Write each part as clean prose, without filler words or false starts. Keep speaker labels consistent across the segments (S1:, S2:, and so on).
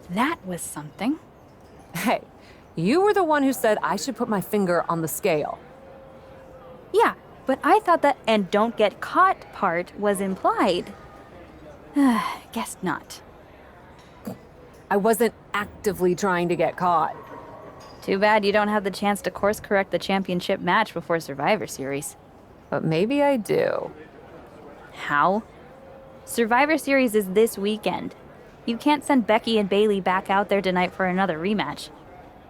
S1: That was something.
S2: Hey, you were the one who said I should put my finger on the scale.
S1: Yeah, but I thought that "and don't get caught" part was implied. Guess not.
S2: I wasn't actively trying to get caught.
S1: Too bad you don't have the chance to course correct the championship match before Survivor Series.
S2: But maybe I do.
S1: How? Survivor Series is this weekend. You can't send Becky and Bailey back out there tonight for another rematch.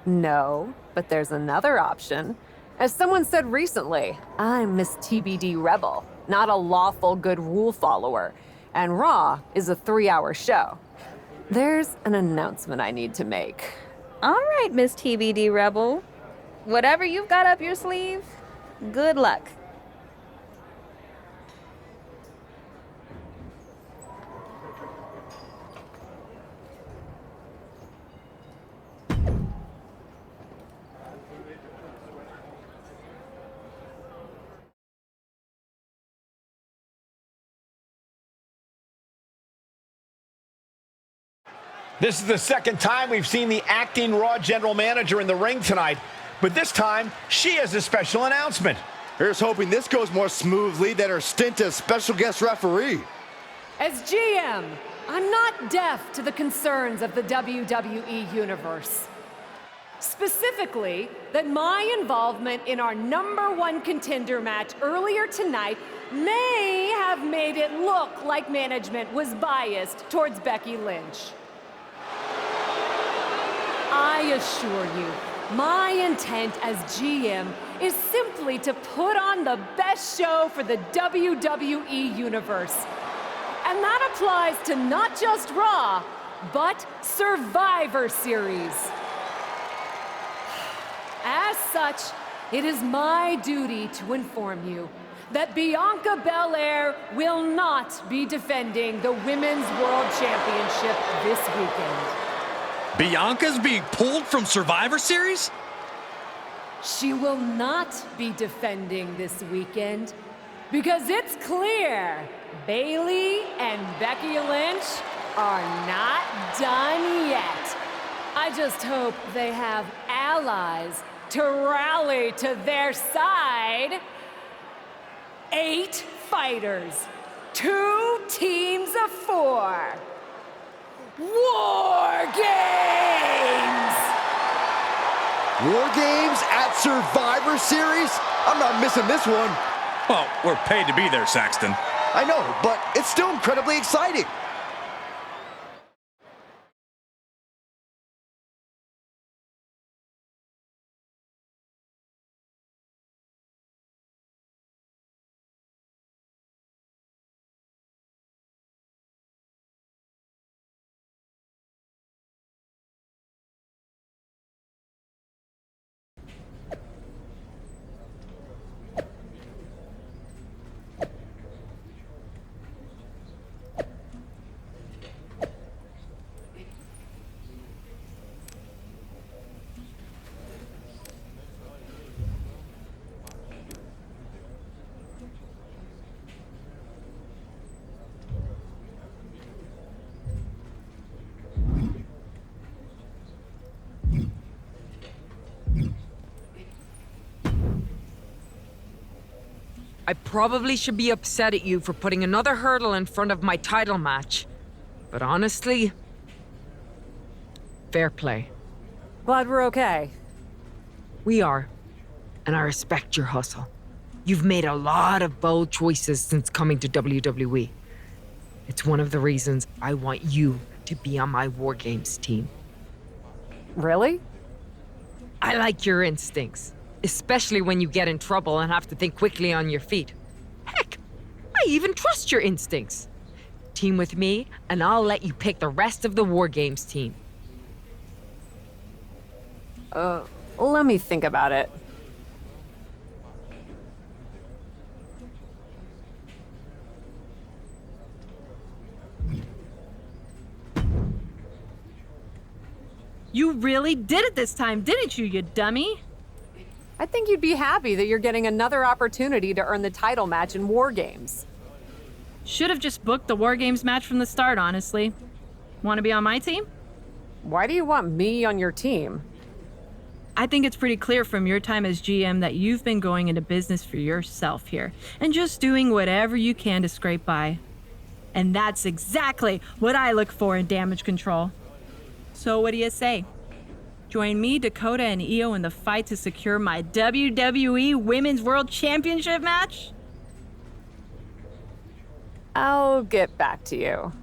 S2: No, but there's another option. As someone said recently, I'm Miss TBD Rebel, not a lawful good rule follower. And Raw is a 3-hour show. There's an announcement I need to make.
S1: All right, Miss TBD Rebel. Whatever you've got up your sleeve, good luck.
S3: This is the second time we've seen the acting Raw general manager in the ring tonight, but this time she has a special announcement.
S4: Here's hoping this goes more smoothly than her stint as special guest referee.
S2: As GM, I'm not deaf to the concerns of the WWE Universe. Specifically, that my involvement in our #1 contender match earlier tonight may have made it look like management was biased towards Becky Lynch. I assure you, my intent as GM is simply to put on the best show for the WWE Universe. And that applies to not just Raw, but Survivor Series. As such, it is my duty to inform you that Bianca Belair will not be defending the Women's World Championship this weekend.
S5: Bianca's being pulled from Survivor Series?
S2: She will not be defending this weekend because it's clear Bailey and Becky Lynch are not done yet. I just hope they have allies to rally to their side. 8 fighters, 2 teams of 4. War Games!
S4: War Games at Survivor Series? I'm not missing this one.
S5: Well, we're paid to be there, Saxton.
S4: I know, but it's still incredibly exciting.
S6: I probably should be upset at you for putting another hurdle in front of my title match. But honestly, fair play.
S2: Glad we're okay.
S6: We are. And I respect your hustle. You've made a lot of bold choices since coming to WWE. It's one of the reasons I want you to be on my War Games team.
S2: Really?
S6: I like your instincts, especially when you get in trouble and have to think quickly on your feet. Heck, I even trust your instincts. Team with me, and I'll let you pick the rest of the War Games team.
S2: Let me think about it.
S7: You really did it this time, didn't you, you dummy?
S2: I think you'd be happy that you're getting another opportunity to earn the title match in War Games.
S7: Should have just booked the War Games match from the start, honestly. Want to be on my team?
S2: Why do you want me on your team?
S7: I think it's pretty clear from your time as GM that you've been going into business for yourself here and just doing whatever you can to scrape by. And that's exactly what I look for in damage control. So what do you say? Join me, Dakota, and Io in the fight to secure my WWE Women's World Championship match?
S2: I'll get back to you.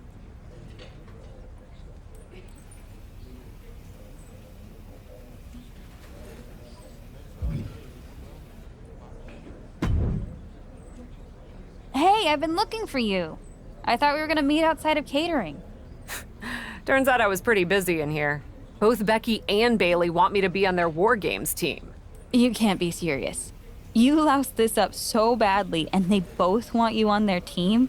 S1: Hey, I've been looking for you. I thought we were gonna meet outside of catering.
S2: Turns out I was pretty busy in here. Both Becky and Bailey want me to be on their War Games team.
S1: You can't be serious. You loused this up so badly, and they both want you on their team?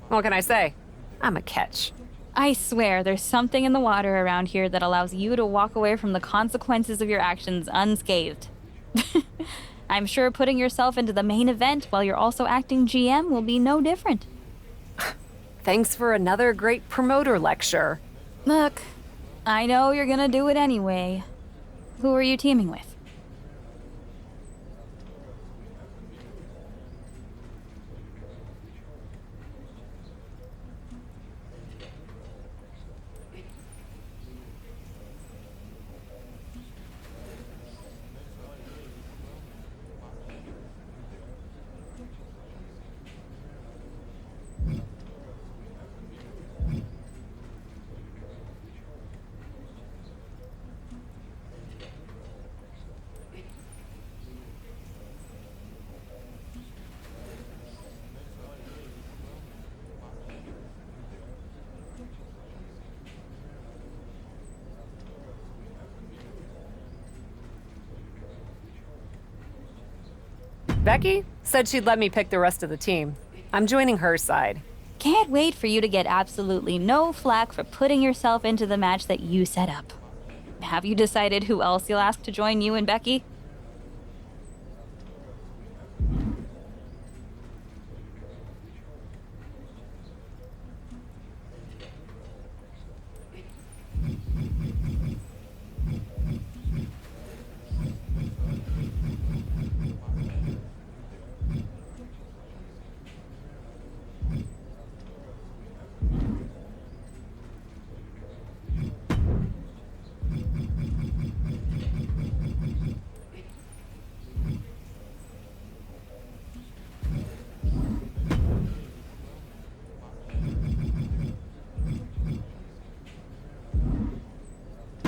S2: What can I say? I'm a catch.
S1: I swear, there's something in the water around here that allows you to walk away from the consequences of your actions unscathed. I'm sure putting yourself into the main event while you're also acting GM will be no different.
S2: Thanks for another great promoter lecture.
S1: Look, I know you're gonna do it anyway. Who are you teaming with?
S2: Becky said she'd let me pick the rest of the team. I'm joining her side.
S1: Can't wait for you to get absolutely no flack for putting yourself into the match that you set up. Have you decided who else you'll ask to join you and Becky?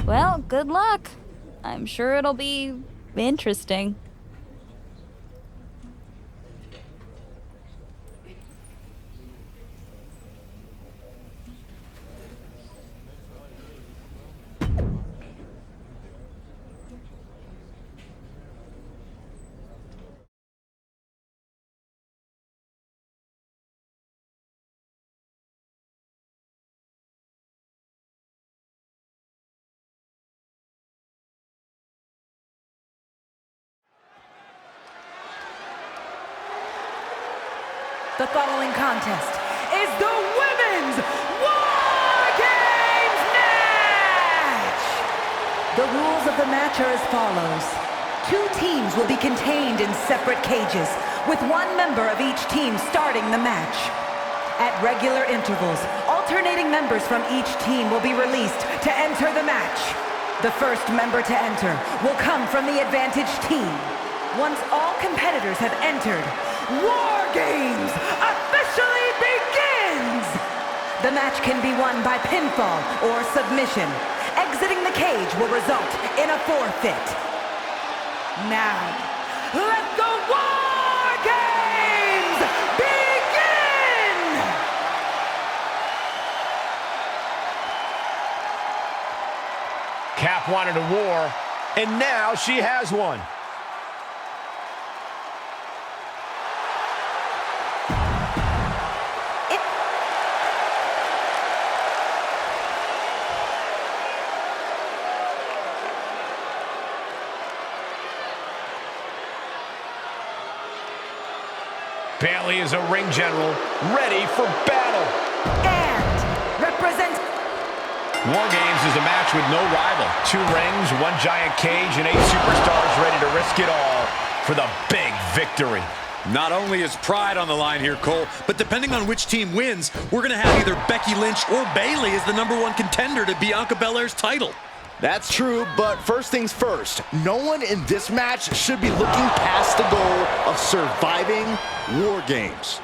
S1: Well, good luck. I'm sure it'll be interesting.
S8: The following contest is the Women's War Games match! The rules of the match are as follows. 2 teams will be contained in separate cages, with 1 member of each team starting the match. At regular intervals, alternating members from each team will be released to enter the match. The first member to enter will come from the advantaged team. Once all competitors have entered, War Games officially begins! The match can be won by pinfall or submission. Exiting the cage will result in a forfeit. Now, let the War Games begin!
S3: Cap wanted a war, and now she has one. Bailey is a ring general, ready for battle.
S8: And represent...
S3: War Games is a match with no rival. 2 rings, 1 giant cage, and 8 superstars ready to risk it all for the big victory.
S5: Not only is pride on the line here, Cole, but depending on which team wins, we're going to have either Becky Lynch or Bayley as the #1 contender to Bianca Belair's title.
S4: That's true, but first things first, no one in this match should be looking past the goal of surviving War Games.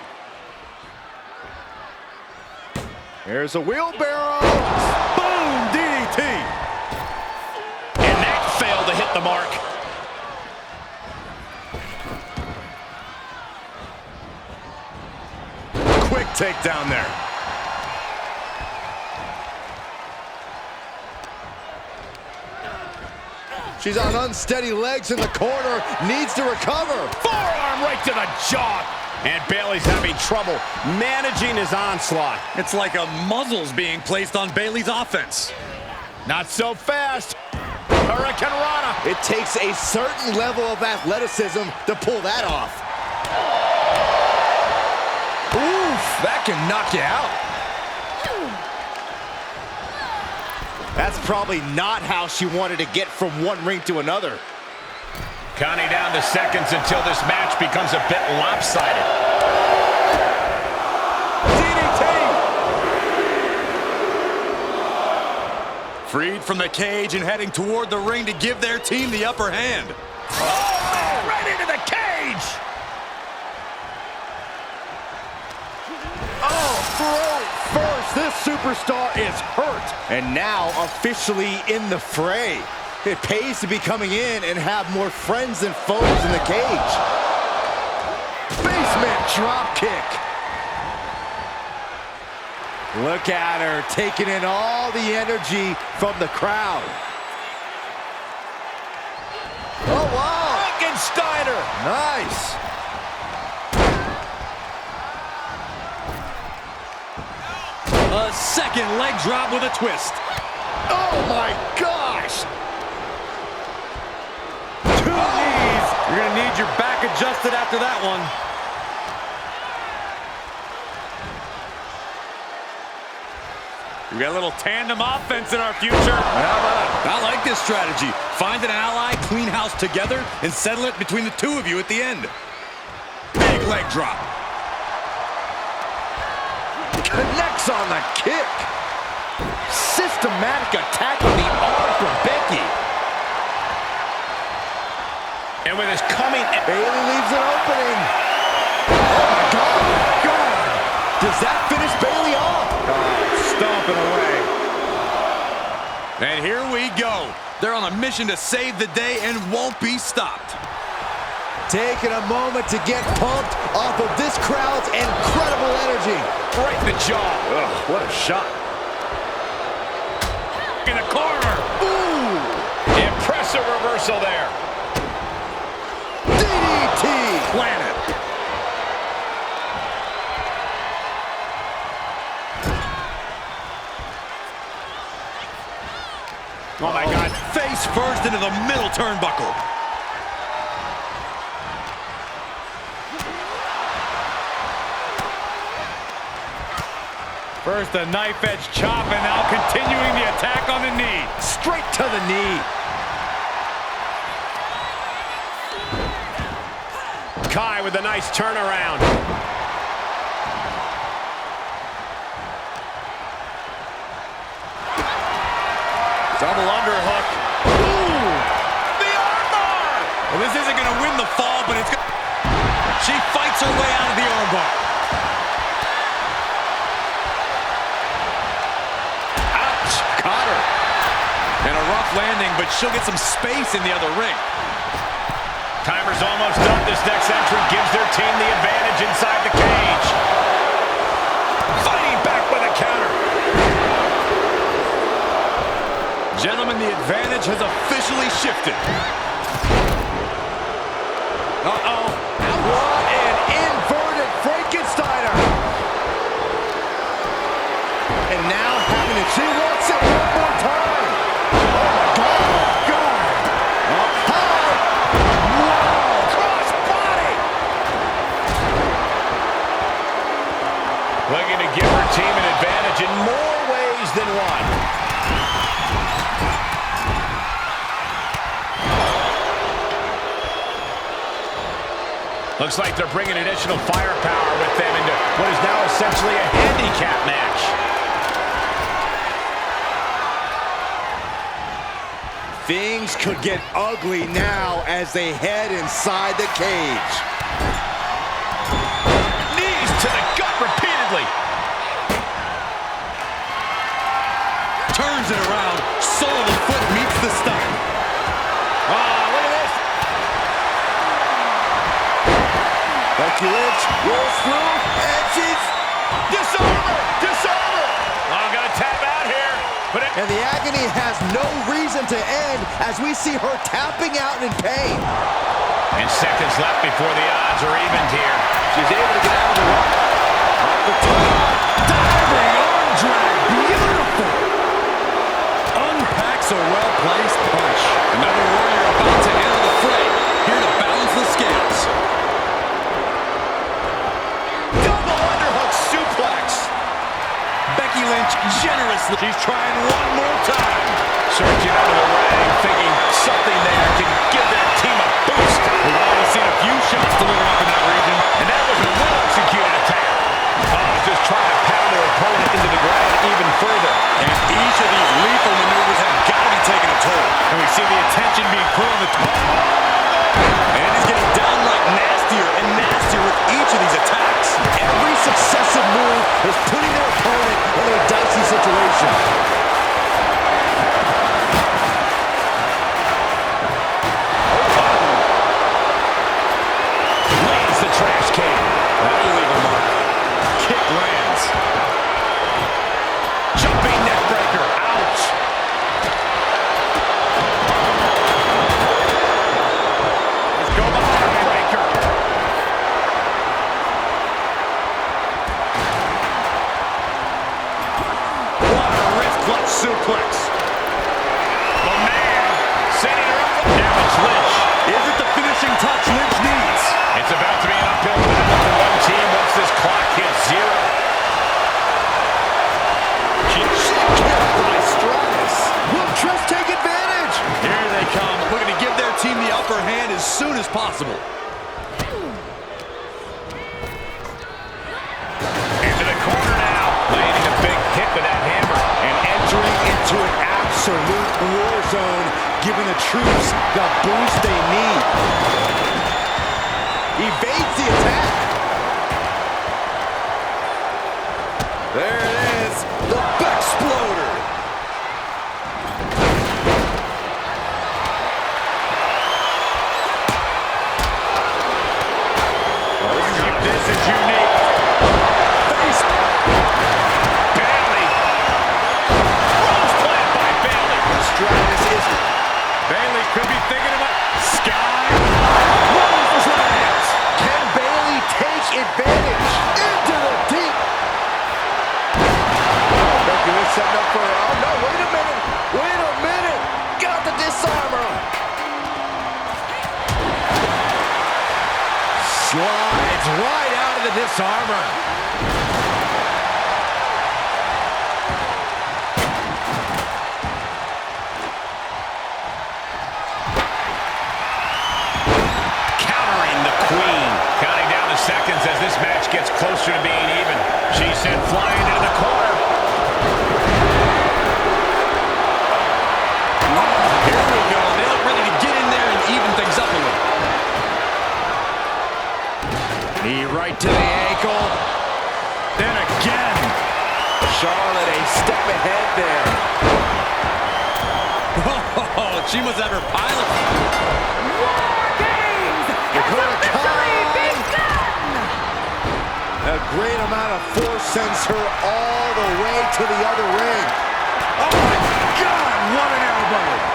S4: Here's a wheelbarrow. Boom, DDT.
S3: And that failed to hit the mark.
S4: Quick takedown there. She's on unsteady legs in the corner, needs to recover.
S3: Forearm right to the jaw. And Bayley's having trouble managing his onslaught.
S5: It's like a muzzle's being placed on Bayley's offense.
S3: Not so fast. Hurricane Rana.
S4: It takes a certain level of athleticism to pull that off.
S3: Oof, that can knock you out.
S4: That's probably not how she wanted to get from one ring to another.
S3: Counting down the seconds until this match becomes a bit lopsided.
S4: DDT!
S5: Freed from the cage and heading toward the ring to give their team the upper hand.
S3: Oh, right into the cage!
S4: Oh, throat first. This superstar is hurt. And now officially in the fray. It pays to be coming in and have more friends than foes in the cage. Basement drop kick. Look at her taking in all the energy from the crowd. Oh, wow.
S3: Frankensteiner.
S4: Nice.
S5: A second leg drop with a twist.
S4: Oh, my gosh.
S5: Knees. You're going to need your back adjusted after that one. We got a little tandem offense in our future. I like this strategy. Find an ally, clean house together, and settle it between the two of you at the end. Big leg drop.
S4: Connects on the kick. Systematic attack on the arm from Becky.
S3: And with his coming...
S4: Bayley leaves an opening. Oh, my God. Does that finish Bayley off?
S5: Stomping away. And here we go. They're on a mission to save the day and won't be stopped.
S4: Taking a moment to get pumped off of this crowd's incredible energy.
S3: Right in the jaw.
S4: Ugh, what a shot.
S3: In the corner.
S4: Ooh.
S3: Impressive reversal there.
S4: DDT.
S5: Planet.
S3: Oh, my God.
S5: Face first into the middle turnbuckle. First a knife edge chop and now continuing the attack on the knee.
S4: Straight to the knee.
S3: Kai with a nice turnaround.
S5: Double underhook. Ooh! The armbar! Well, this isn't going to win the fall, but it's going to... She fights her way out of the armbar.
S3: Ouch. Caught her.
S5: And a rough landing, but she'll get some space in the other ring.
S3: Timer's almost done. This next entrant gives their team the advantage inside the cage. Fighting back with a counter.
S5: Gentlemen, the advantage has officially shifted. Uh-oh.
S4: What an inverted Frankensteiner. And now having it. She wants it one more time. Oh, my God. Oh, hi. Wow.
S3: Cross body. Looking to give her team an advantage in more ways than one. Looks like they're bringing additional firepower with them into what is now essentially a handicap match.
S4: Things could get ugly now as they head inside the cage.
S3: Knees to the gut repeatedly.
S5: Turns it around. Sole of the foot meets the stomach.
S3: Look at this.
S4: Becky Lynch rolls through, and she's
S3: Disarmer! Disarmer! I'm going to tap out here.
S4: And the agony has no reason to end as we see her tapping out in pain.
S3: And seconds left before the odds are evened here.
S4: She's able to get out of the way. Off the top. Diving arm drag. Beautiful.
S5: Unpacks a well-placed punch. Another warrior about to enter the fray. Here to balance the scales.
S3: Double underhook suplex.
S5: Becky Lynch generously. She's trying one more time.
S3: Surging under the ring, thinking something there can give their team a boost.
S5: We've already seen a few shots delivered up in that region.
S3: And that was a well-executed attack. Just trying to pound their opponent into the ground even further.
S5: And each of these lethal maneuvers have got to be taking a toll. And we see the attention being put on the top. And it's getting downright nastier and nastier with each of these attacks.
S4: Every successive move is putting their opponent in a dicey situation.
S3: Lays the trash can.
S5: That'll leave a mark. Kick lands.
S3: Jumping neck breaker. Ouch. Let's go behind breaker.
S5: What a wrist clutch suplex.
S3: Oh, man. Setting her up. Now it's Lynch.
S5: Is it the finishing touch Lynch needs?
S3: It's about to be an uphill battle for one team once this clock hits zero.
S4: She's kicked by Stratus. Will Trish take advantage?
S5: Here they come, looking to give their team the upper hand as soon as possible.
S3: Into the corner now. Landing a big hit with that hammer.
S4: And entering into an absolute war zone, giving the troops the boost they need. Evades the attack. There it is, the Bexploder.
S3: This is unique.
S4: Face.
S3: Bailey. Rose plant by Bailey.
S4: Stratus is.
S3: Bailey could be thinking about Sky.
S4: Rolls lands. Can Bailey take advantage? Into the deep. Becky Lynch setting up for her. Oh no, wait a minute. Wait a minute. Got the disarmer. Slides right out of the disarmer.
S3: Countering the Queen. Counting down the seconds as this match gets closer to being even. She sent flying into the corner.
S5: Here we go. They look ready to get in there and even things up a little.
S4: Knee right to the ankle.
S5: Then again.
S4: Charlotte a step ahead there.
S5: Oh, she must have her pilot.
S2: War Games has officially begun!
S4: A great amount of force sends her all the way to the other ring.
S5: Oh my God, what an elbow.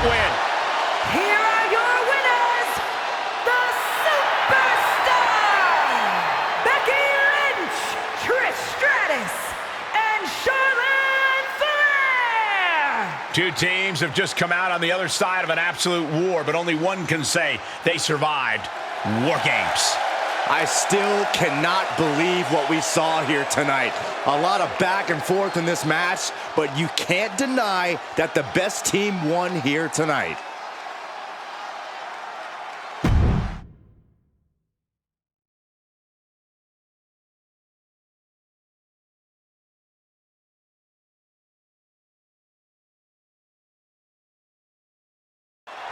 S2: Here are your winners, the Superstar, Becky Lynch, Trish
S3: Two teams have just come out on the other side of an absolute war, but only one can say they survived War Games.
S4: I still cannot believe what we saw here tonight. A lot of back and forth in this match, but you can't deny that the best team won here tonight.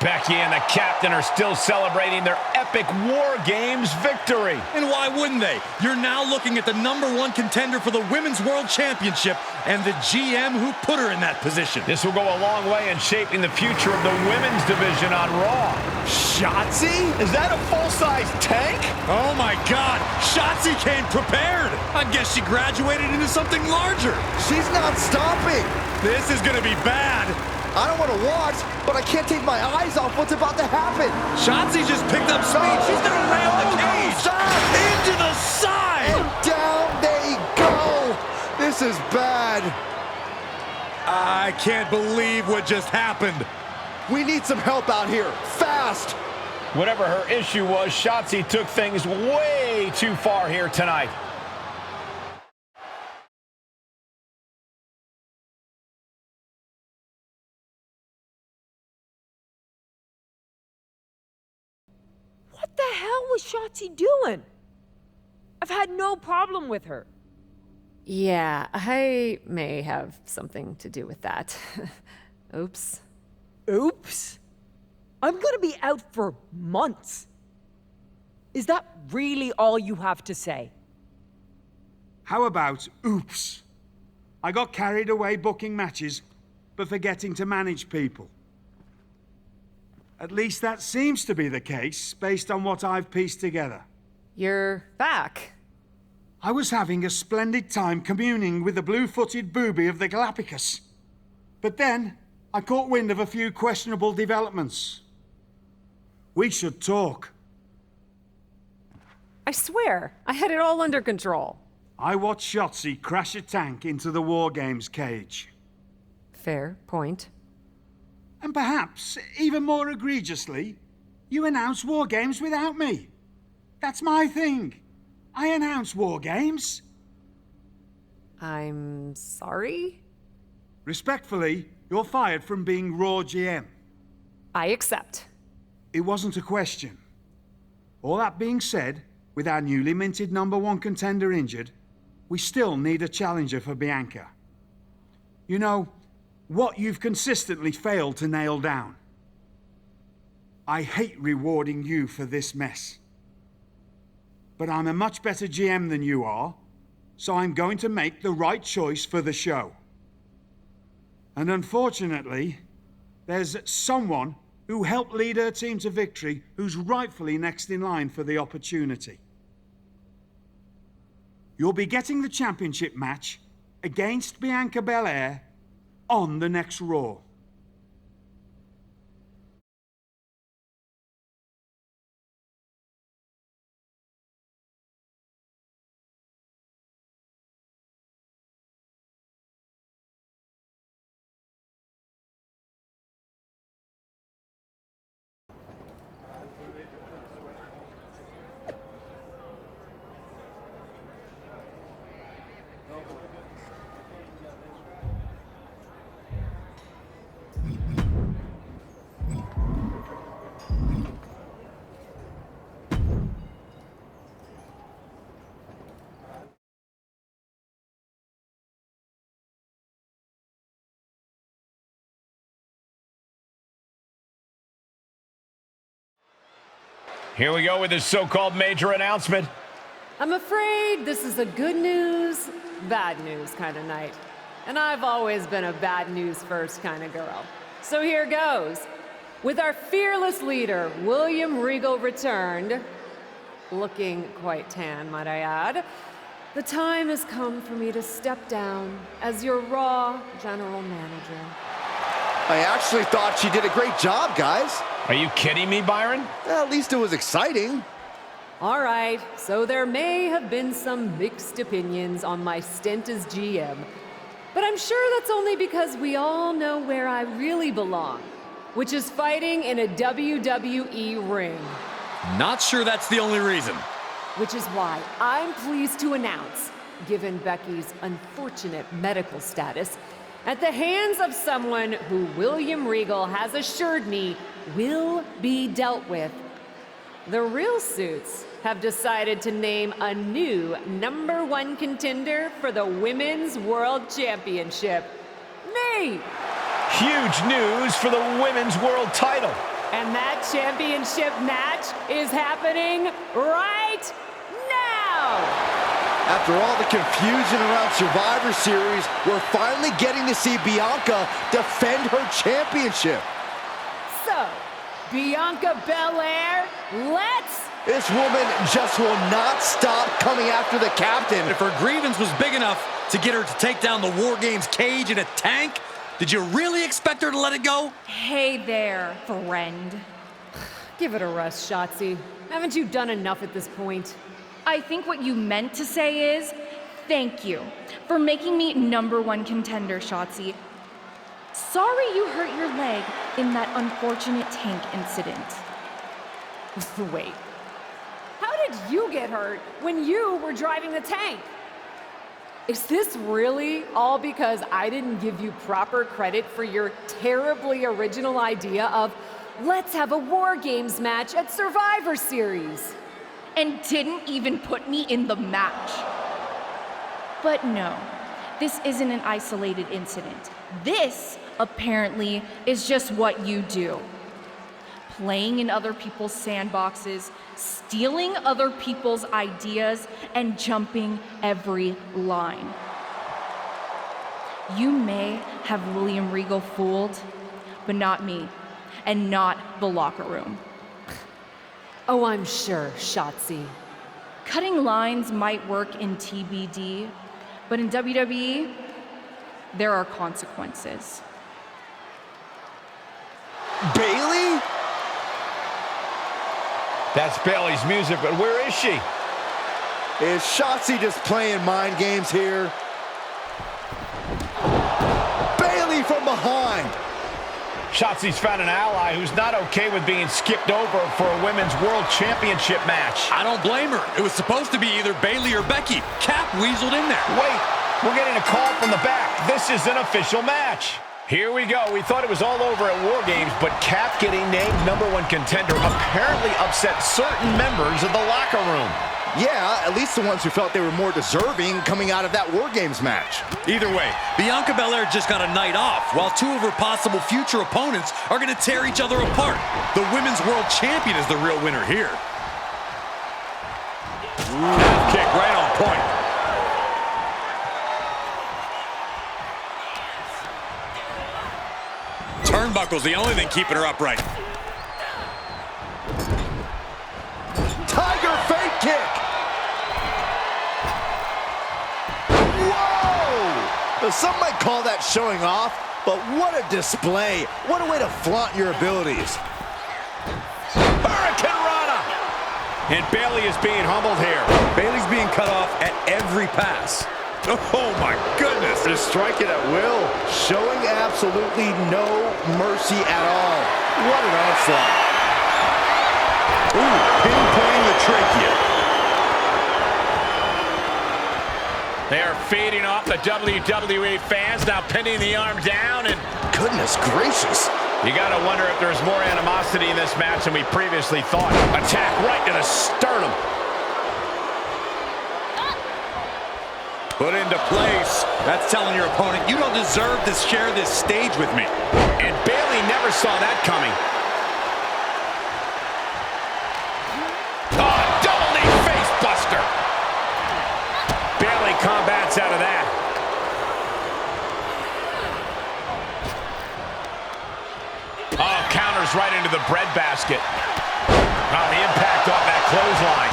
S3: Becky and the captain are still celebrating their epic War Games victory.
S5: And why wouldn't they? You're now looking at the #1 contender for the Women's World Championship and the GM who put her in that position.
S3: This will go a long way in shaping the future of the women's division on Raw. Shotzi? Is that a full-size tank?
S5: Oh my God, Shotzi came prepared. I guess she graduated into something larger.
S4: She's not stopping.
S5: This is gonna be bad.
S4: I don't want to watch, but I can't take my eyes off what's about to happen.
S5: Shotzi just picked up speed. She's gonna ram the cage. Into the side.
S4: And down they go. This is bad.
S5: I can't believe what just happened.
S4: We need some help out here, fast.
S3: Whatever her issue was, Shotzi took things way too far here tonight.
S6: What the hell was Shotzi doing? I've had no problem with her.
S2: Yeah, I may have something to do with that. Oops.
S6: Oops. I'm gonna be out for months. Is that really all you have to say?
S9: How about oops? I got carried away booking matches, but forgetting to manage people. At least that seems to be the case, based on what I've pieced together.
S2: You're back.
S9: I was having a splendid time communing with the blue-footed booby of the Galapagos. But then, I caught wind of a few questionable developments. We should talk.
S2: I swear, I had it all under control.
S9: I watched Shotzi crash a tank into the War Games cage.
S2: Fair point.
S9: And perhaps, even more egregiously, you announce War Games without me. That's my thing. I announce War Games.
S2: I'm sorry?
S9: Respectfully, you're fired from being Raw GM.
S2: I accept.
S9: It wasn't a question. All that being said, with our newly minted #1 contender injured, we still need a challenger for Bianca. You know, what you've consistently failed to nail down. I hate rewarding you for this mess. But I'm a much better GM than you are, so I'm going to make the right choice for the show. And unfortunately, there's someone who helped lead her team to victory who's rightfully next in line for the opportunity. You'll be getting the championship match against Bianca Belair on the next Raw.
S3: Here we go with this so-called major announcement.
S2: I'm afraid this is a good news, bad news kind of night. And I've always been a bad news first kind of girl. So here goes. With our fearless leader, William Regal, returned, looking quite tan, might I add, the time has come for me to step down as your Raw General Manager.
S4: I actually thought she did a great job, guys.
S3: Are you kidding me, Byron?
S4: At least it was exciting.
S2: All right, so there may have been some mixed opinions on my stint as GM. But I'm sure that's only because we all know where I really belong, which is fighting in a WWE ring.
S5: Not sure that's the only reason.
S2: Which is why I'm pleased to announce, given Becky's unfortunate medical status, at the hands of someone who William Regal has assured me will be dealt with, the Real Suits have decided to name a new #1 contender for the Women's World Championship. Me!
S3: Huge news for the Women's World title.
S2: And that championship match is happening right now!
S4: After all the confusion around Survivor Series, we're finally getting to see Bianca defend her championship.
S2: So, Bianca Belair, let's...
S4: This woman just will not stop coming after the captain.
S5: If her grievance was big enough to get her to take down the War Games cage in a tank, did you really expect her to let it go?
S1: Hey there, friend.
S2: Give it a rest, Shotzi. Haven't you done enough at this point?
S10: I think what you meant to say is, thank you for making me #1 contender, Shotzi. Sorry you hurt your leg in that unfortunate tank incident.
S2: Wait. How did you get hurt when you were driving the tank? Is this really all because I didn't give you proper credit for your terribly original idea of let's have a War Games match at Survivor Series?
S10: And didn't even put me in the match. But no, this isn't an isolated incident. This, apparently, is just what you do. Playing in other people's sandboxes, stealing other people's ideas, and jumping every line. You may have William Regal fooled, but not me, and not the locker room.
S2: Oh, I'm sure, Shotzi.
S10: Cutting lines might work in TBD, but in WWE, there are consequences.
S4: Bailey?
S3: That's Bailey's music, but where is she?
S4: Is Shotzi just playing mind games here? Bailey from behind.
S3: Shotzi's found an ally who's not okay with being skipped over for a Women's World Championship match.
S5: I don't blame her. It was supposed to be either Bailey or Becky. Cap weaseled in there.
S3: Wait, we're getting a call from the back. This is an official match. Here we go. We thought it was all over at War Games, but Cap getting named #1 contender apparently upset certain members of the locker room.
S4: Yeah, at least the ones who felt they were more deserving coming out of that War Games match.
S5: Either way, Bianca Belair just got a night off, while two of her possible future opponents are going to tear each other apart. The Women's World Champion is the real winner here. Ooh, kick right on point. Turnbuckle's the only thing keeping her upright.
S4: Tiger fake kick. Whoa! Some might call that showing off, but what a display. What a way to flaunt your abilities.
S3: Hurricane Rana! And Bailey is being humbled here.
S5: Bailey's being cut off at every pass. Oh my goodness.
S4: Just strike it at will, showing absolutely no mercy at all. What an onslaught.
S5: Ooh, pinpointing the trachea.
S3: They are feeding off the WWE fans, now pinning the arm down, and
S4: goodness gracious.
S3: you gotta wonder if there's more animosity in this match than we previously thought. Attack right to the sternum.
S5: Put into place. That's telling your opponent, you don't deserve to share this stage with me.
S3: And Bailey never saw that coming. Oh, double knee face buster. Bailey combats out of that. Oh, counters right into the breadbasket. Oh, the impact off that clothesline.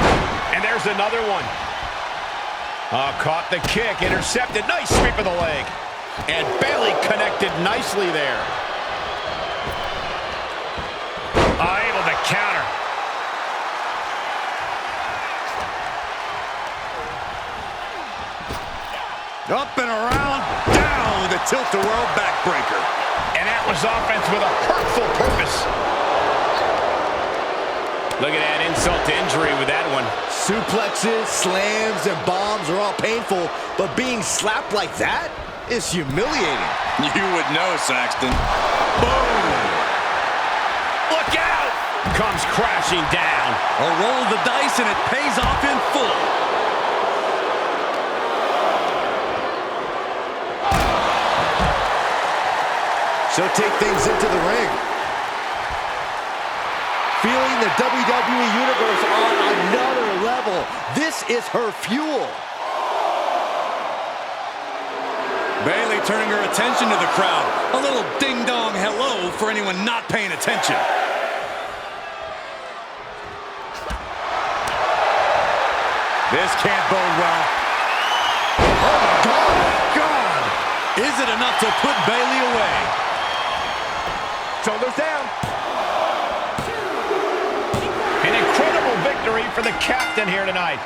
S3: And there's another one. Oh, caught the kick, intercepted, nice sweep of the leg. And Bailey connected nicely there. Able to counter.
S5: Up and around, down. tilt-a-whirl backbreaker.
S3: And that was offense with a hurtful purpose. Look at that insult to injury with that one.
S4: Suplexes, slams, and bombs are all painful, but being slapped like that is humiliating.
S5: You would know, Saxton. Boom!
S3: Look out! Comes crashing down.
S5: A roll of the dice, and it pays off in full.
S4: She'll take things into the ring. Feeling the WWE Universe on another level. This is her fuel.
S5: Bayley turning her attention to the crowd. A little ding-dong hello for anyone not paying attention. This can't bode well.
S4: Oh my God!
S5: Is it enough to put Bayley away?
S4: Shoulders down.
S3: An incredible victory for the captain here tonight.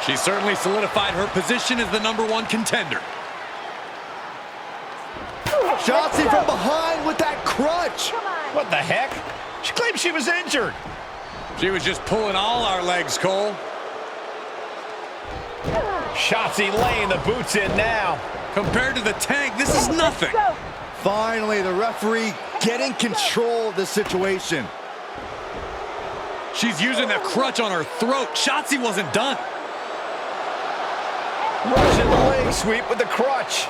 S5: She certainly solidified her position as the #1 contender.
S4: Shotzi from behind with that crutch.
S3: What the heck? She claimed she was injured.
S5: She was just pulling all our legs, Cole.
S3: Shotzi laying the boots in now.
S5: Compared to the Tank, this is nothing.
S4: Finally, the referee getting control of the situation.
S5: She's using the crutch on her throat. Shotzi wasn't done.
S3: Russian leg sweep with the crutch.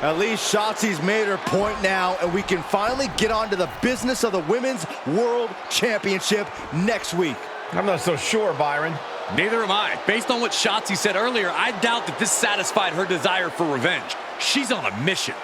S4: At least Shotzi's made her point now, and we can finally get on to the business of the Women's World Championship next week.
S3: I'm not so sure, Byron.
S5: Neither am I. Based on what Shotzi said earlier, I doubt that this satisfied her desire for revenge. She's on a mission.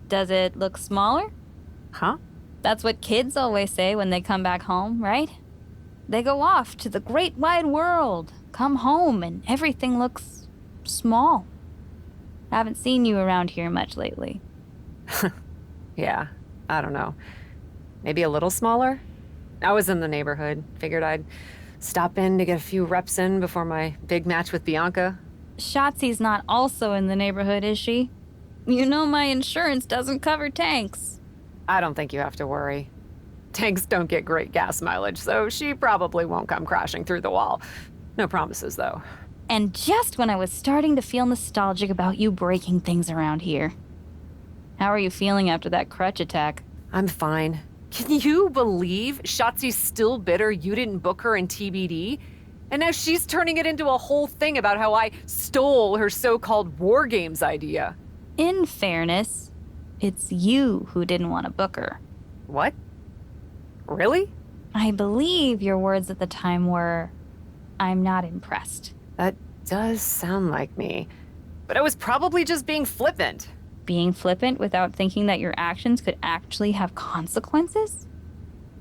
S1: Does it look smaller?
S6: Huh?
S1: That's what kids always say when they come back home, right? They go off to the great wide world, come home, and everything looks small. Haven't seen you around here much lately.
S11: Yeah, I don't know. Maybe a little smaller? I was in the neighborhood. Figured I'd stop in to get a few reps in before my big match with Bianca.
S1: Shotzi's not also in the neighborhood, is she? You know my insurance doesn't cover tanks.
S11: I don't think you have to worry. Tanks don't get great gas mileage, so she probably won't come crashing through the wall. No promises, though.
S1: And just when I was starting to feel nostalgic about you breaking things around here. How are you feeling after that crutch attack?
S11: I'm fine. Can you believe Shotzi's still bitter you didn't book her in TBD? And now she's turning it into a whole thing about how I stole her so-called War Games idea.
S1: In fairness, it's you who didn't want to book her.
S11: What? Really?
S1: I believe your words at the time were, "I'm not impressed."
S11: That does sound like me. But I was probably just being flippant.
S1: Being flippant without thinking that your actions could actually have consequences?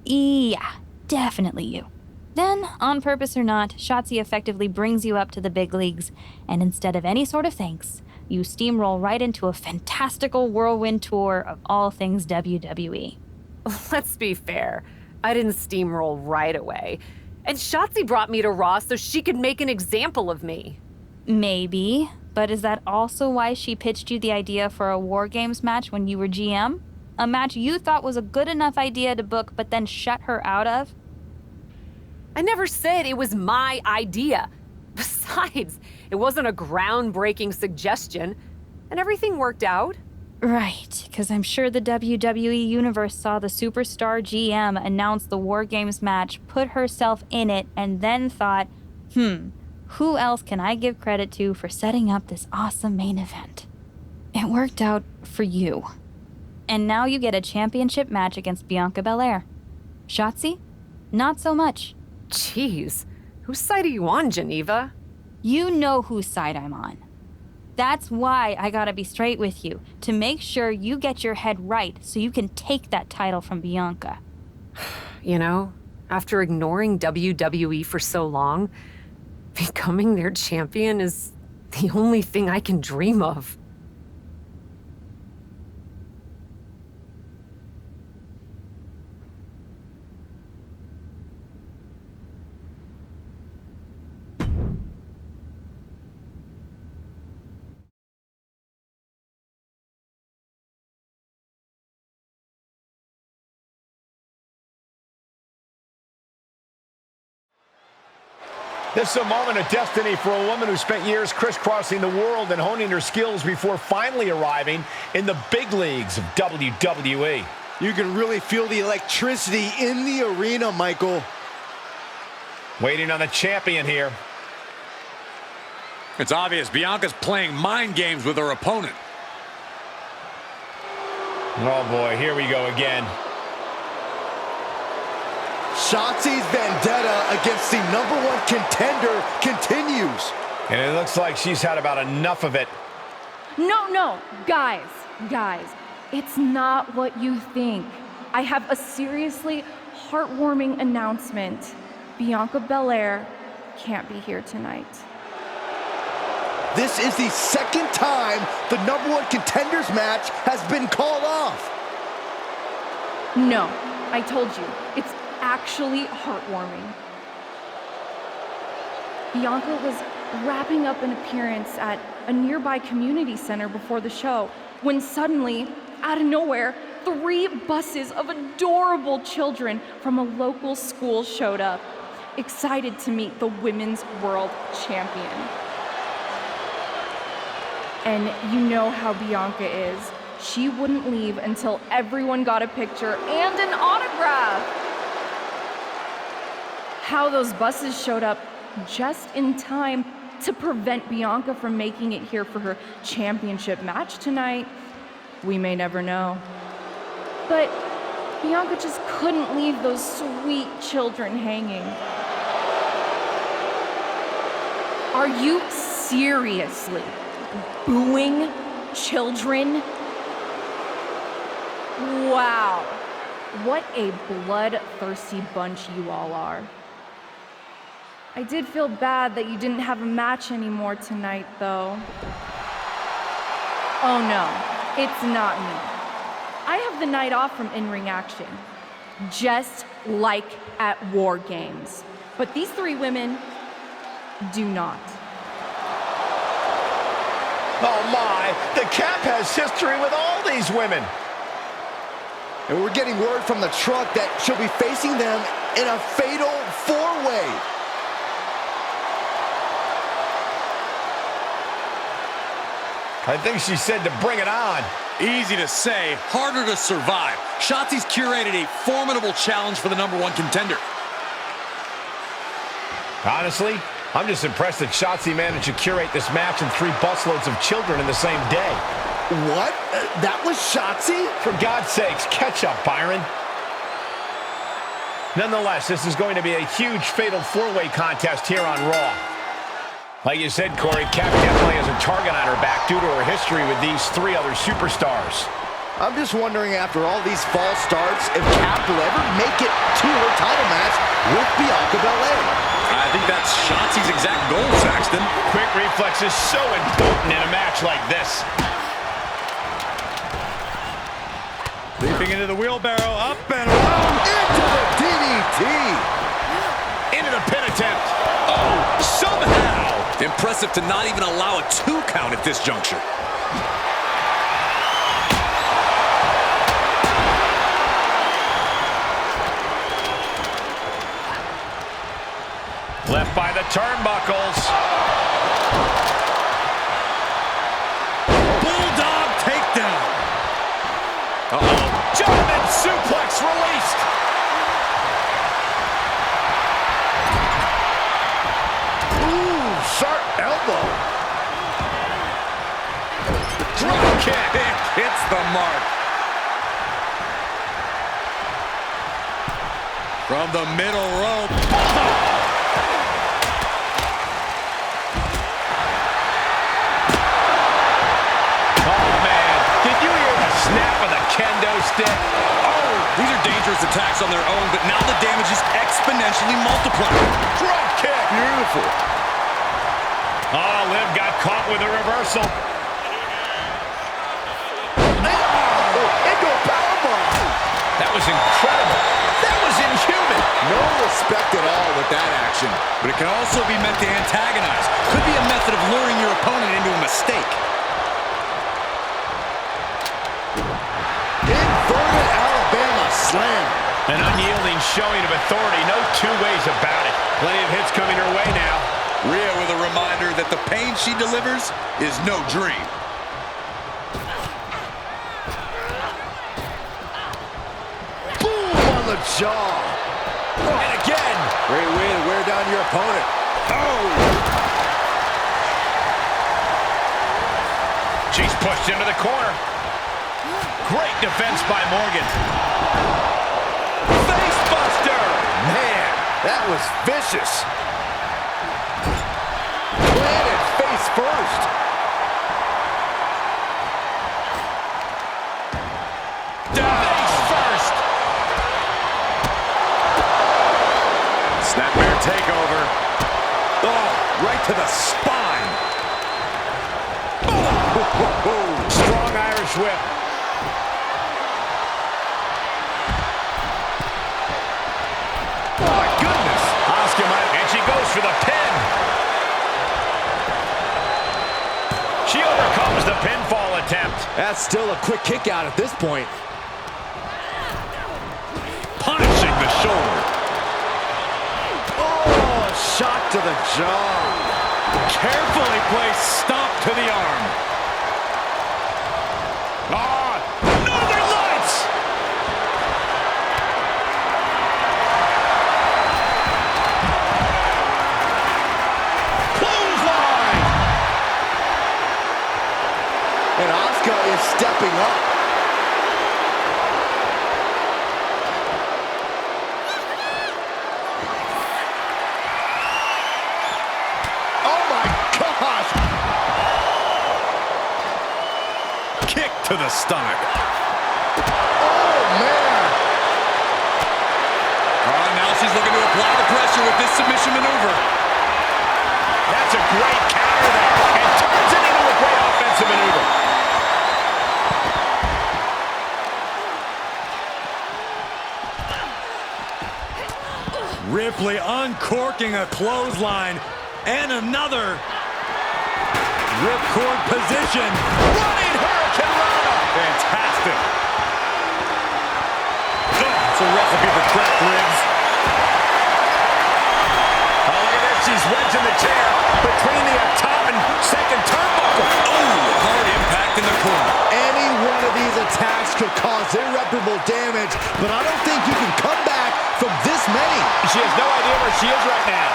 S1: Yeah, definitely you. Then, on purpose or not, Shotzi effectively brings you up to the big leagues, and instead of any sort of thanks, you steamroll right into a fantastical whirlwind tour of all things WWE.
S11: Let's be fair. I didn't steamroll right away. And Shotzi brought me to Raw so she could make an example of me.
S1: Maybe, but is that also why she pitched you the idea for a War Games match when you were GM? A match you thought was a good enough idea to book but then shut her out of?
S11: I never said it was my idea. Besides, it wasn't a groundbreaking suggestion, and everything worked out.
S1: Right, because I'm sure the WWE Universe saw the superstar GM announce the War Games match, put herself in it, and then thought, who else can I give credit to for setting up this awesome main event? It worked out for you. And now you get a championship match against Bianca Belair. Shotzi? Not so much.
S11: Jeez, whose side are you on, Geneva?
S1: You know whose side I'm on. That's why I gotta be straight with you, to make sure you get your head right so you can take that title from Bianca.
S11: You know, after ignoring WWE for so long, becoming their champion is the only thing I can dream of.
S3: This is a moment of destiny for a woman who spent years crisscrossing the world and honing her skills before finally arriving in the big leagues of WWE.
S4: You can really feel the electricity in the arena, Michael.
S3: Waiting on the champion here.
S5: It's obvious Bianca's playing mind games with her opponent.
S3: Oh boy, here we go again.
S4: Shotzi's vendetta against the #1 contender continues.
S3: And it looks like she's had about enough of it.
S10: No, guys, it's not what you think. I have a seriously heartwarming announcement. Bianca Belair can't be here tonight.
S4: This is the second time the #1 contenders match has been called off.
S10: No, I told you, it's actually heartwarming. Bianca was wrapping up an appearance at a nearby community center before the show when suddenly, out of nowhere, 3 buses of adorable children from a local school showed up, excited to meet the Women's World Champion. And you know how Bianca is. She wouldn't leave until everyone got a picture and an autograph. How those buses showed up just in time to prevent Bianca from making it here for her championship match tonight, we may never know. But Bianca just couldn't leave those sweet children hanging. Are you seriously booing children? Wow, what a bloodthirsty bunch you all are. I did feel bad that you didn't have a match anymore tonight, though. Oh no, it's not me. I have the night off from in-ring action, just like at War Games. But these 3 women do not.
S3: Oh my, the Cap has history with all these women.
S4: And we're getting word from the truck that she'll be facing them in a fatal 4-way.
S3: I think she said to bring it on.
S5: Easy to say, harder to survive. Shotzi's curated a formidable challenge for the #1 contender.
S3: Honestly, I'm just impressed that Shotzi managed to curate this match and 3 busloads of children in the same day.
S4: What? That was Shotzi?
S3: For God's sakes, catch up, Byron. Nonetheless, this is going to be a huge fatal 4-way contest here on Raw. Like you said, Corey, Cap definitely has a target on her back due to her history with these 3 other superstars.
S4: I'm just wondering, after all these false starts, if Cap will ever make it to her title match with Bianca Belair.
S5: I think that's Shotzi's exact goal, Saxton.
S3: Quick reflex is so important in a match like this.
S5: Leaping into the wheelbarrow, up and around.
S4: Into the DDT.
S3: Into the pin attempt. Oh, somehow.
S5: Impressive to not even allow a 2 count at this juncture.
S3: Left by the turnbuckles.
S5: Bulldog takedown.
S3: Suplex released.
S4: Ooh, sharp elbow.
S3: Drop kick.
S5: It hits the mark. From the middle rope.
S3: Oh, man. Did you hear the snap of the kendo stick?
S5: Oh, these are dangerous attacks on their own, but now the damage is exponentially multiplied.
S3: Drop kick.
S4: Beautiful.
S3: Oh, Liv got caught with a reversal.
S4: Into a powerbomb.
S3: That was incredible. That was inhuman.
S4: No respect at all with that action.
S5: But it can also be meant to antagonize. Could be a method of luring your opponent into a mistake.
S4: Inverted Alabama slam.
S3: An unyielding showing of authority. No two ways about it. Plenty of hits coming her way now.
S5: Rhea with a reminder that the pain she delivers is no dream.
S4: Boom on the jaw.
S3: And again.
S4: Great way to wear down your opponent. Oh!
S3: She's pushed into the corner. Great defense by Morgan. Face buster.
S4: Man, that was vicious. Planted face first.
S3: Face first.
S5: Snapmare takeover. Oh, right to the spine.
S3: Oh. Strong Irish whip. Oh my goodness. Asuka might, and she goes for the pin. She overcomes the pinfall attempt.
S4: That's still a quick kick out at this point.
S5: Punishing the shoulder.
S4: Oh, shot to the jaw.
S5: Carefully placed stomp to the arm.
S3: Ah, Northern Lights. Clothesline.
S4: And Asuka is stepping up. Oh my gosh!
S5: Kick to the stomach.
S4: Oh man!
S5: Oh, now she's looking to apply the pressure with this submission maneuver.
S3: That's a great counter there, and turns it into a great offensive maneuver.
S5: Ripley uncorking a clothesline and another. Ripcord position.
S3: Running Hurricane Rana.
S5: Fantastic. It's a recipe for cracked ribs.
S3: Oh, look at this. She's wedged in the chair between the top and second turnbuckle.
S5: Oh, hard impact in the corner.
S4: Any one of these attacks could cause irreparable damage, but I don't think you can come back from this many.
S3: She has no idea where she is right now.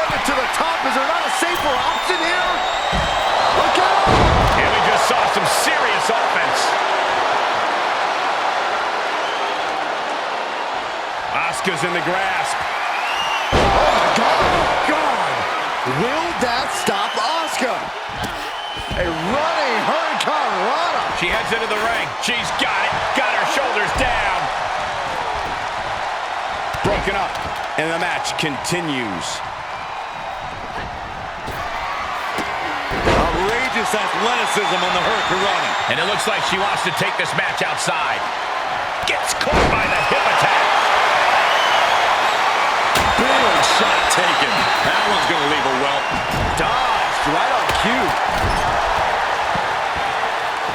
S4: Headed to the top. Is there not a safer option here? Look out!
S3: And we just saw some serious offense. Asuka's in the grasp.
S4: Oh my God! Will that stop Asuka? A running Hurricane Rana.
S3: She heads into the ring. She's got it. Got her shoulders down. Broken up. And the match continues.
S5: Outrageous athleticism on the Hurricanrana.
S3: And it looks like she wants to take this match outside. Gets caught by the hip attack.
S5: Big shot taken. That one's going to leave a welt.
S3: Dodged right on cue.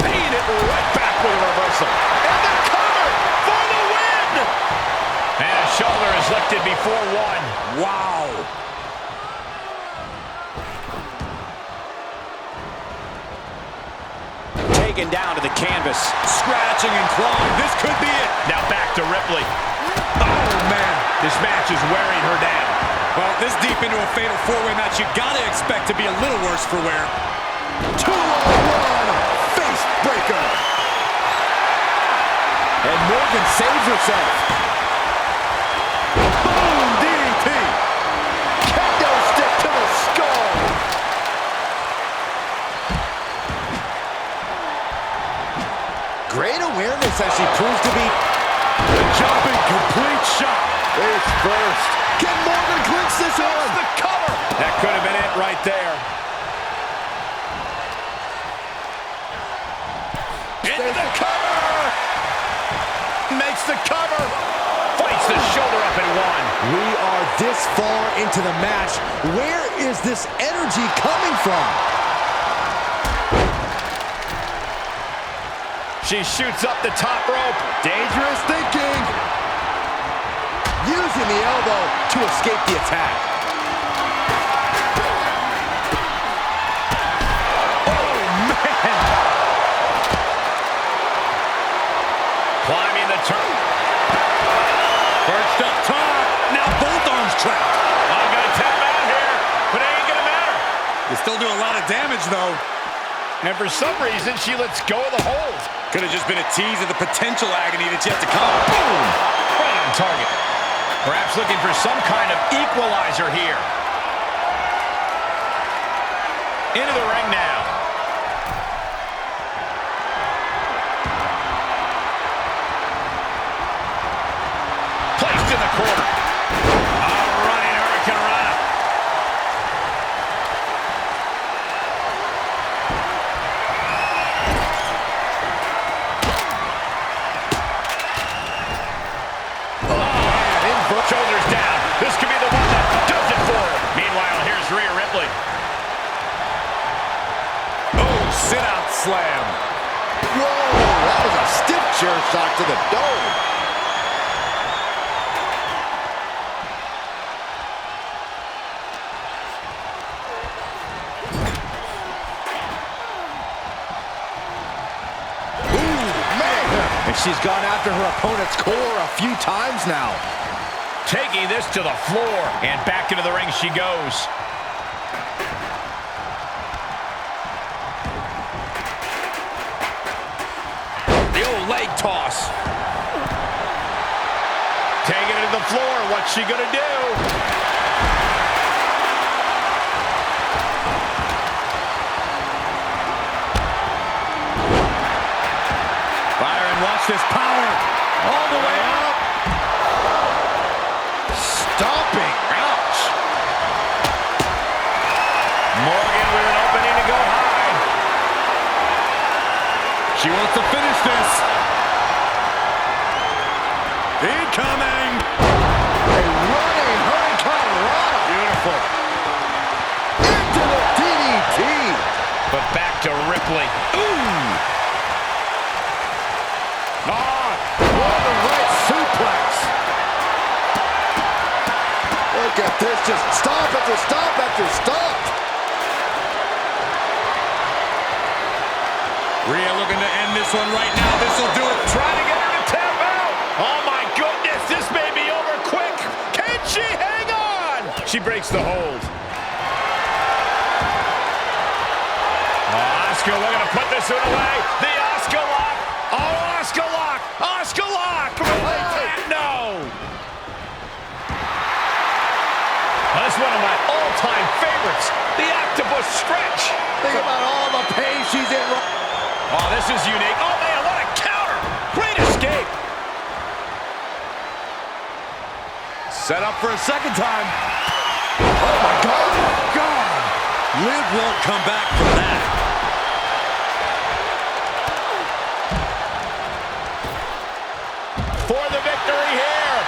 S3: Paying it right back with a reversal. And the cover for the win! And a shoulder is lifted before one.
S5: Wow.
S3: taken down to the canvas.
S5: Scratching and clawing. This could be it.
S3: Now back to Ripley. Oh, man. This match is wearing her down.
S5: Well, this deep into a fatal four-way match, you gotta expect to be a little worse for wear.
S4: 2-on-1 face breaker. And Morgan saves herself. Boom, DDT. Kendo stick to the skull. Great awareness as she proves to be.
S3: The jumping complete shot.
S4: Face first. Can Morgan clinch this one?
S3: The cover. That could have been it right there. Into the cover. Makes the cover. Fights the shoulder up and one.
S4: We are this far into the match. Where is this energy coming from?
S3: She shoots up the top rope.
S4: Dangerous thinking. Using the elbow to escape the attack.
S3: Oh, man. Climbing the turn.
S5: Perched up top. Now both arms trapped.
S3: I'm going to tap out here, but it ain't going to matter.
S5: You still do a lot of damage, though.
S3: And for some reason, she lets go of the hold.
S5: Could have just been a tease of the potential agony that's yet to come.
S3: Boom! Right on target. Perhaps looking for some kind of equalizer here. Into the ring now. Placed in the corner. A running Hurricane Rana. Shoulders down. This could be the one that does it for her. Meanwhile, here's Rhea Ripley.
S5: Oh, sit-out slam.
S4: Whoa, that was a stiff chair shot to the dome. Ooh, man. And she's gone after her opponent's core a few times now.
S3: Taking this to the floor, and back into the ring she goes. The old leg toss. Taking it to the floor, what's she gonna do?
S5: Byron, watch this power. All the way up.
S4: Stomping. Ouch.
S3: Morgan with an opening to go high.
S5: She wants to finish this. Incoming.
S4: A running Hurricane Rana.
S5: Beautiful.
S4: Into the DDT.
S3: But back to Ripley.
S4: Ooh. What a right suplex. Look at this, just stomp after stomp after stomp.
S5: Rhea looking to end this one right now. This will do it.
S3: Trying to get her to tap out. Oh, my goodness. This may be over quick. Can she hang on? She breaks the hold. Asuka looking to put this one away. The Asuka lock. Oh, Asuka lock. Asuka lock. No. That's one of my all-time favorites. The octopus stretch.
S4: Think about all the pain she's in.
S3: Oh, this is unique. Oh, man, what a counter. Great escape.
S5: Set up for a second time.
S4: Oh, my God.
S5: God. Liv won't come back from that.
S3: For the victory here.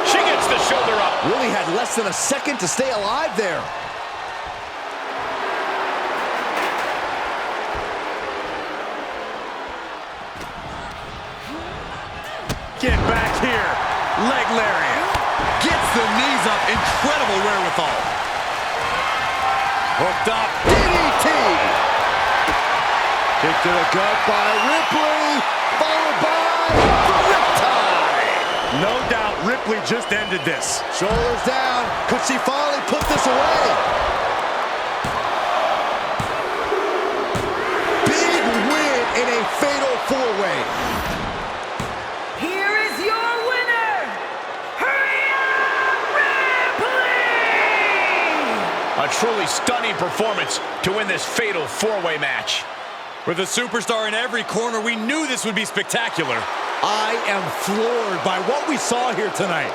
S3: She gets the shoulder up.
S4: Really had less than a second to stay alive there.
S5: Get back here. Leg lariat. Gets the knees up. Incredible wherewithal. Hooked up.
S4: DDT. Kick to the gut by Ripley, followed by the Riptide.
S5: No doubt Ripley just ended this.
S4: Shoulders down. Could she finally put this away? Big win in a fatal four-way.
S8: Here is your winner, Ripley!
S3: A truly stunning performance to win this fatal four-way match.
S5: With a superstar in every corner, we knew this would be spectacular.
S4: I am floored by what we saw here tonight.